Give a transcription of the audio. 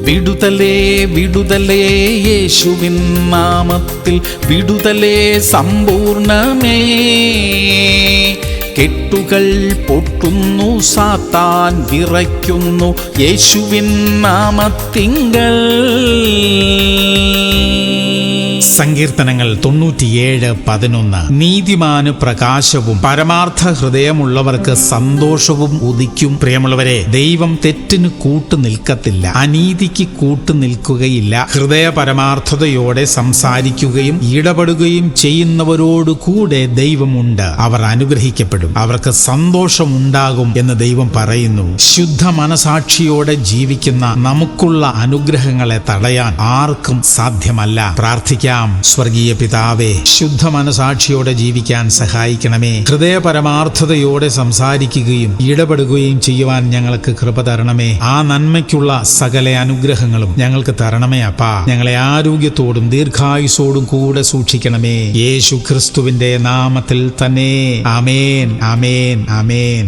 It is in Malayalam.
വിടുതലേ വിടുതലേ യേശുവിൻ നാമത്തിൽ വിടുതലേ സമ്പൂർണമേ. കെട്ടുകൾ പൊട്ടുന്നു, സാത്താൻ വിറയ്ക്കുന്നു യേശുവിൻ നാമത്തിങ്കൽ. സങ്കീർത്തനങ്ങൾ 97:11. നീതിമാന് പ്രകാശവും പരമാർത്ഥ ഹൃദയമുള്ളവർക്ക് സന്തോഷവും ഉദിക്കും. പ്രിയമുള്ളവരെ, ദൈവം തെറ്റിന് കൂട്ടു നിൽക്കത്തില്ല, അനീതിക്ക് കൂട്ടു നിൽക്കുകയില്ല. ഹൃദയ പരമാർത്ഥതയോടെ സംസാരിക്കുകയും ഇടപെടുകയും ചെയ്യുന്നവരോട് കൂടെ ദൈവമുണ്ട്. അവർ അനുഗ്രഹിക്കപ്പെടും, അവർക്ക് സന്തോഷമുണ്ടാകും എന്ന് ദൈവം പറയുന്നു. ശുദ്ധ മനസാക്ഷിയോടെ ജീവിക്കുന്ന നമുക്കുള്ള അനുഗ്രഹങ്ങളെ തടയാൻ ആർക്കും സാധ്യമല്ല. പ്രാർത്ഥിക്കാം. സ്വർഗീയ പിതാവേ, ശുദ്ധ മനസാക്ഷിയോടെ ജീവിക്കാൻ സഹായിക്കണമേ. ഹൃദയ പരമാർത്ഥതയോടെ സംസാരിക്കുകയും ഇടപെടുകയും ചെയ്യുവാൻ ഞങ്ങൾക്ക് കൃപ തരണമേ. ആ നന്മയ്ക്കുള്ള സകല അനുഗ്രഹങ്ങളും ഞങ്ങൾക്ക് തരണമേ അപ്പാ. ഞങ്ങളെ ആരോഗ്യത്തോടും ദീർഘായുസോടും കൂടെ സൂക്ഷിക്കണമേ. യേശു ക്രിസ്തുവിന്റെ നാമത്തിൽ തന്നെ. ആമേൻ, ആമേൻ, ആമേൻ.